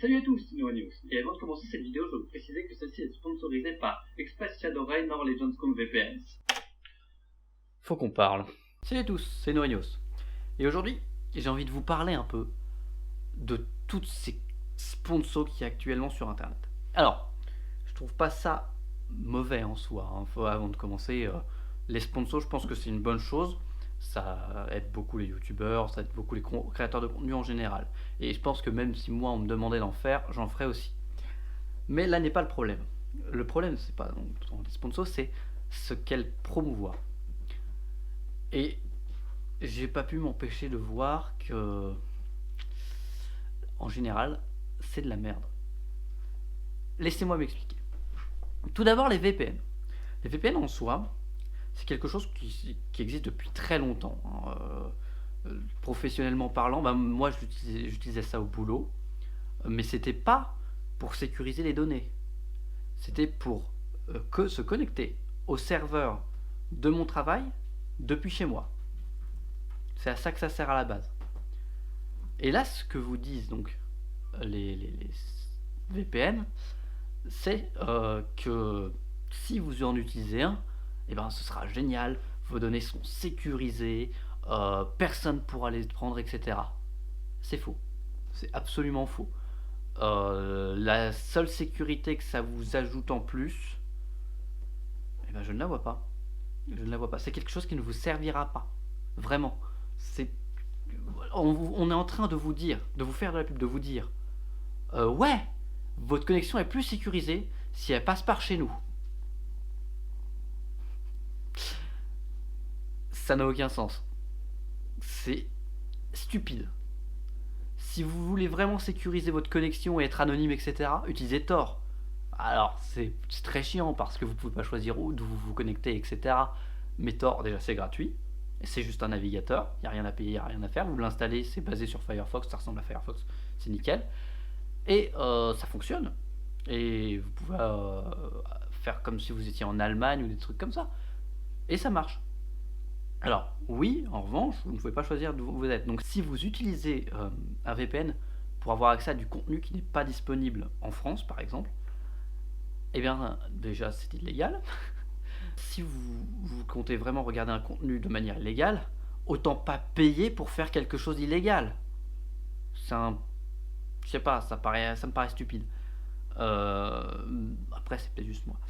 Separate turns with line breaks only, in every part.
Salut à tous, c'est Noah News. Et avant de commencer cette vidéo, je veux vous préciser que celle-ci est sponsorisée par Express Shadowray Nord Legends.com VPN.
Faut qu'on parle. Salut à tous, c'est Noah News. Et aujourd'hui, j'ai envie de vous parler un peu de toutes ces sponsors qu'il y a actuellement sur internet. Alors, je trouve pas ça mauvais en soi. Avant de commencer, les sponsors, je pense que c'est une bonne chose. Ça aide beaucoup les youtubeurs, ça aide beaucoup les créateurs de contenu en général. Et je pense que même si moi on me demandait d'en faire, j'en ferais aussi. Mais là n'est pas le problème. Le problème, c'est pas les sponsors, c'est ce qu'elles promouvoient. Et j'ai pas pu m'empêcher de voir que, en général, c'est de la merde. Laissez-moi m'expliquer. Tout d'abord, les VPN. Les VPN en soi, c'est quelque chose qui existe depuis très longtemps. Professionnellement parlant, moi j'utilisais ça au boulot, mais c'était pas pour sécuriser les données. C'était pour se connecter au serveur de mon travail depuis chez moi. C'est à ça que ça sert à la base. Et là, ce que vous disent donc les VPN, c'est que si vous en utilisez un, eh ben, ce sera génial, vos données sont sécurisées, personne ne pourra les prendre, etc. C'est faux. C'est absolument faux. La seule sécurité que ça vous ajoute en plus, eh ben, je ne la vois pas. Je ne la vois pas. C'est quelque chose qui ne vous servira pas. Vraiment. On est en train de vous dire, de vous faire de la pub, de vous dire ouais, votre connexion est plus sécurisée si elle passe par chez nous. Ça n'a aucun sens. C'est stupide. Si vous voulez vraiment sécuriser votre connexion et être anonyme, etc., utilisez Tor. Alors, c'est très chiant parce que vous pouvez pas choisir où vous vous connectez, etc. Mais Tor, déjà, c'est gratuit. C'est juste un navigateur. Il n'y a rien à payer, il n'y a rien à faire. Vous l'installez, c'est basé sur Firefox. Ça ressemble à Firefox. C'est nickel. Et ça fonctionne. Et vous pouvez faire comme si vous étiez en Allemagne ou des trucs comme ça. Et ça marche. Alors, oui, en revanche, vous ne pouvez pas choisir d'où vous êtes. Donc, si vous utilisez un VPN pour avoir accès à du contenu qui n'est pas disponible en France, par exemple, eh bien, déjà, c'est illégal. Si vous comptez vraiment regarder un contenu de manière illégale, autant pas payer pour faire quelque chose d'illégal. Je sais pas, ça me paraît stupide. Après, c'est peut-être juste moi.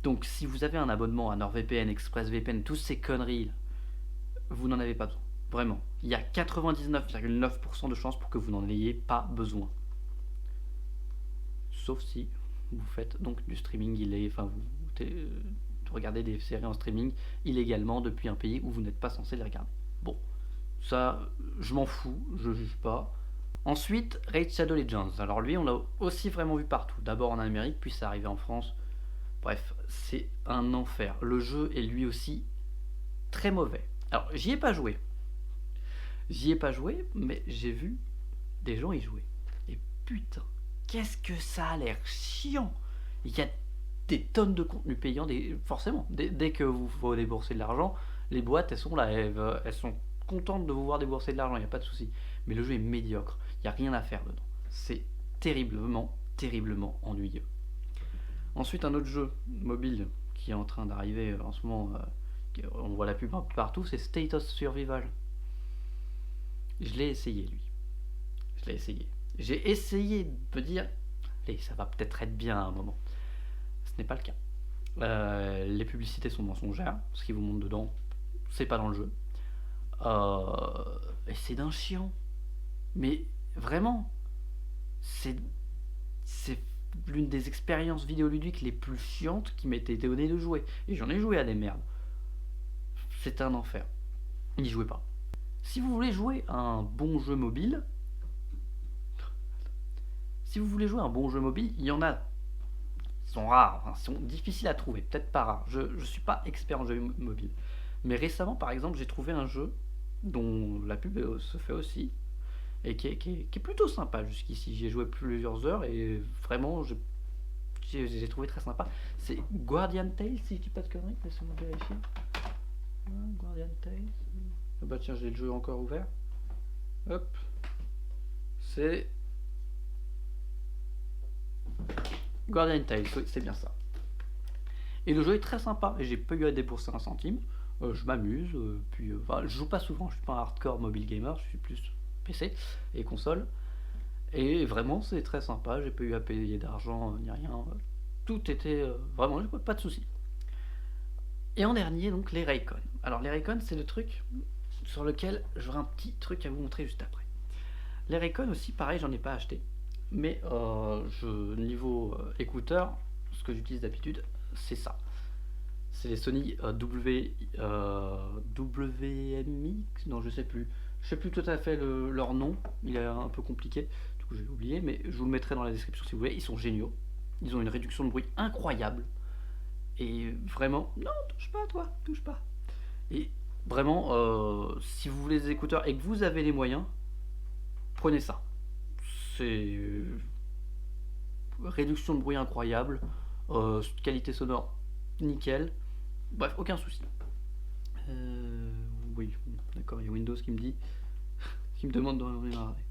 Donc, si vous avez un abonnement à NordVPN, ExpressVPN, toutes ces conneries, vous n'en avez pas besoin. Vraiment. Il y a 99,9% de chances pour que vous n'en ayez pas besoin. Sauf si vous faites donc du streaming illégal, enfin vous regardez des séries en streaming illégalement depuis un pays où vous n'êtes pas censé les regarder. Bon, ça, je m'en fous, je juge pas. Ensuite, Raid Shadow Legends. Alors lui, on l'a aussi vraiment vu partout. D'abord en Amérique, puis ça arrivé en France. Bref, c'est un enfer. Le jeu est lui aussi très mauvais. Alors, j'y ai pas joué. Mais j'ai vu des gens y jouer. Et putain, qu'est-ce que ça a l'air chiant. Il y a des tonnes de contenu payant, forcément. Dès que vous faut débourser de l'argent, les boîtes, elles sont là. Elles sont contentes de vous voir débourser de l'argent, il n'y a pas de souci. Mais le jeu est médiocre. Il n'y a rien à faire dedans. C'est terriblement ennuyeux. Ensuite, un autre jeu mobile qui est en train d'arriver en ce moment, on voit la pub un peu partout, c'est State of Survival. Je l'ai essayé, lui. J'ai essayé de me dire, allez, ça va peut-être être bien à un moment. Ce n'est pas le cas. Les publicités sont mensongères. Ce qu'ils vous montrent dedans, c'est pas dans le jeu. Et c'est d'un chiant. Mais vraiment, c'est l'une des expériences vidéoludiques les plus chiantes qui m'était donné de jouer. Et j'en ai joué à des merdes. C'est un enfer. N'y jouez pas. Si vous voulez jouer à un bon jeu mobile, il y en a. Ils sont rares, ils sont difficiles à trouver, peut-être pas rares. Je suis pas expert en jeu mobile. Mais récemment, par exemple, j'ai trouvé un jeu dont la pub se fait aussi, et qui est plutôt sympa jusqu'ici. J'y ai joué plusieurs heures et vraiment, j'ai trouvé très sympa. C'est Guardian Tales, si je dis pas de conneries, laissez-moi vérifier. Guardian Tales. Ah bah tiens, j'ai le jeu encore ouvert. Hop. C'est Guardian Tales, oui, c'est bien ça. Et le jeu est très sympa, et j'ai pas eu à débourser un centime. Je m'amuse, je joue pas souvent, je suis pas un hardcore mobile gamer, je suis plus PC et console. Et vraiment, c'est très sympa, j'ai pas eu à payer d'argent ni rien. Tout était vraiment, pas de soucis. Et en dernier, donc les Raycon. Alors les Raycon, c'est le truc sur lequel j'aurai un petit truc à vous montrer juste après. Les Raycon aussi, pareil, j'en ai pas acheté. Mais niveau écouteur, ce que j'utilise d'habitude, c'est ça. C'est les Sony WMX, non je sais plus. Je sais plus tout à fait leur nom, il est un peu compliqué, du coup j'ai oublié, mais je vous le mettrai dans la description si vous voulez. Ils sont géniaux, ils ont une réduction de bruit incroyable. Et vraiment, non, touche pas toi, touche pas. Et vraiment, si vous voulez des écouteurs et que vous avez les moyens, prenez ça. C'est réduction de bruit incroyable, qualité sonore nickel, bref, aucun souci. Oui, d'accord, il y a Windows qui me dit, qui me demande de redémarrer.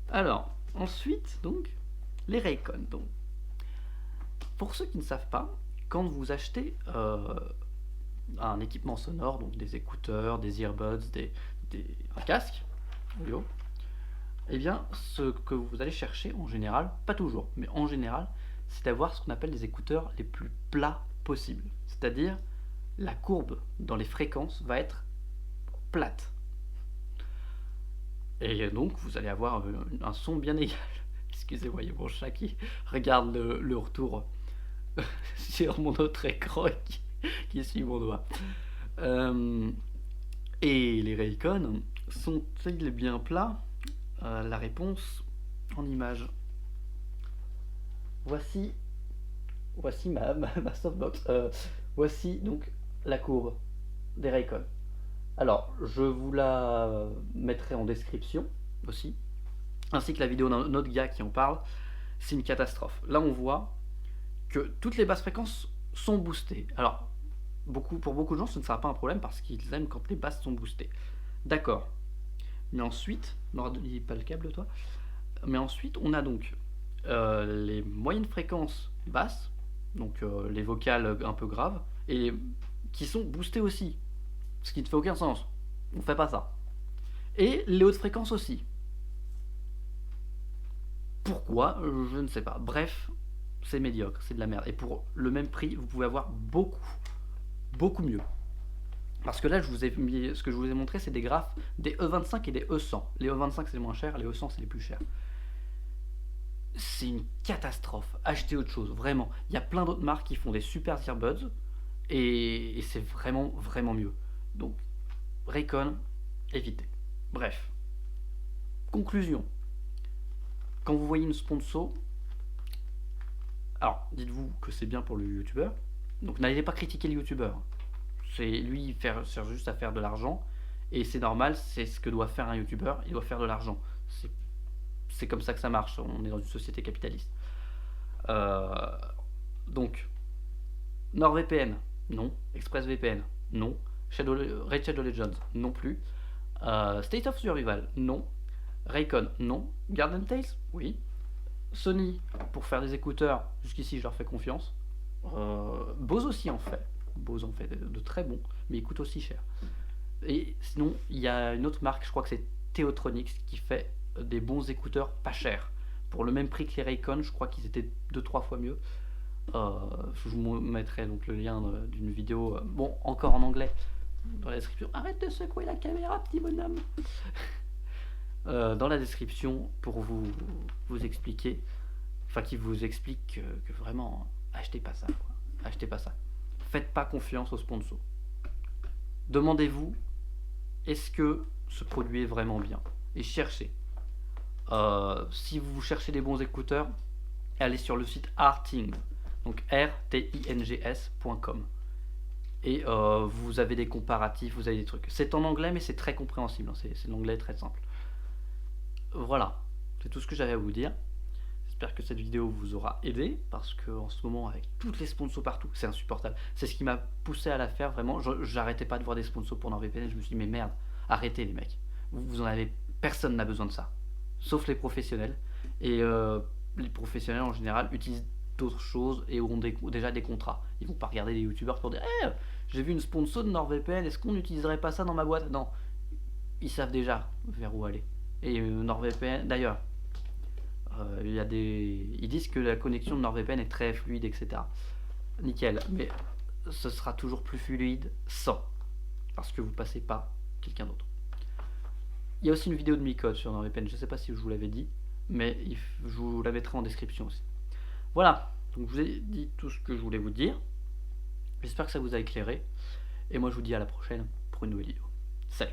Alors, ensuite, donc, les Raycon. Donc, pour ceux qui ne savent pas, quand vous achetez un équipement sonore, donc des écouteurs, des earbuds, un casque audio, eh bien, ce que vous allez chercher en général, pas toujours, mais en général, c'est d'avoir ce qu'on appelle les écouteurs les plus plats possibles. C'est-à-dire, la courbe dans les fréquences va être plate. Et donc, vous allez avoir un son bien égal. Excusez-moi, il y a mon chat qui regarde le retour sur mon autre écran qui suit mon doigt. Et les Raycon sont-ils bien plats? La réponse en image. Voici ma softbox. Voici donc la courbe des Raycon. Alors, je vous la mettrai en description aussi, ainsi que la vidéo d'un autre gars qui en parle. C'est une catastrophe. Là, on voit que toutes les basses fréquences sont boostées. Alors, pour beaucoup de gens, ce ne sera pas un problème parce qu'ils aiment quand les basses sont boostées. D'accord. Mais ensuite, non, il pas le câble, toi. Mais ensuite, on a donc les moyennes fréquences basses, donc les vocales un peu graves, et qui sont boostées aussi. Ce qui ne fait aucun sens. On fait pas ça. Et les hautes fréquences aussi. Pourquoi? Je ne sais pas. Bref, c'est médiocre, c'est de la merde. Et pour le même prix, vous pouvez avoir beaucoup mieux. Parce que là, ce que je vous ai montré, c'est des graphes des E25 et des E100. Les E25, c'est les moins chers, les E100, c'est les plus chers. C'est une catastrophe. Achetez autre chose, vraiment. Il y a plein d'autres marques qui font des super earbuds et c'est vraiment mieux. Donc, Raycon, évitez. Bref. Conclusion. Quand vous voyez une sponsor, alors, dites-vous que c'est bien pour le youtubeur. Donc, n'allez pas critiquer le youtubeur. C'est lui, sert juste à faire de l'argent. Et c'est normal, c'est ce que doit faire un youtubeur. Il doit faire de l'argent. C'est comme ça que ça marche. On est dans une société capitaliste. Donc, NordVPN, non. ExpressVPN, non. Raid Shadow Legends, non plus. State of Survival, non. Raycon, non. Guardian Tales, oui. Sony, pour faire des écouteurs, jusqu'ici je leur fais confiance. Bose aussi en fait. Bose en fait de très bons, mais ils coûtent aussi cher. Et sinon, il y a une autre marque, je crois que c'est Theotronics, qui fait des bons écouteurs pas chers. Pour le même prix que les Raycon, je crois qu'ils étaient 2-3 fois mieux. Je vous mettrai donc le lien d'une vidéo, bon, encore en anglais, dans la description. Arrête de secouer la caméra, petit bonhomme. Dans la description pour vous expliquer, enfin qui vous explique que vraiment, achetez pas ça, quoi. Achetez pas ça. Faites pas confiance aux sponsors. Demandez-vous, est-ce que ce produit est vraiment bien? Et cherchez. Si vous cherchez des bons écouteurs, allez sur le site rtings, donc rtings.com. Et vous avez des comparatifs, vous avez des trucs. C'est en anglais, mais c'est très compréhensible. Hein. C'est l'anglais très simple. Voilà, c'est tout ce que j'avais à vous dire. J'espère que cette vidéo vous aura aidé, parce que en ce moment, avec toutes les sponsors partout, c'est insupportable. C'est ce qui m'a poussé à la faire, vraiment. J'arrêtais pas de voir des sponsors pour NordVPN. Je me suis dit, mais merde, arrêtez les mecs. Vous en avez, personne n'a besoin de ça, sauf les professionnels. Et les professionnels en général utilisent d'autres choses et ont déjà des contrats. Ils vont pas regarder des youtubeurs pour dire hey, j'ai vu une sponsor de NordVPN, est-ce qu'on n'utiliserait pas ça dans ma boîte? Non, ils savent déjà vers où aller. Et NordVPN, d'ailleurs, ils disent que la connexion de NordVPN est très fluide, etc. Nickel, mais ce sera toujours plus fluide sans, parce que vous passez par quelqu'un d'autre. Il y a aussi une vidéo de Micode sur NordVPN, je ne sais pas si je vous l'avais dit, mais je vous la mettrai en description aussi. Voilà, donc je vous ai dit tout ce que je voulais vous dire. J'espère que ça vous a éclairé. Et moi je vous dis à la prochaine pour une nouvelle vidéo. Salut!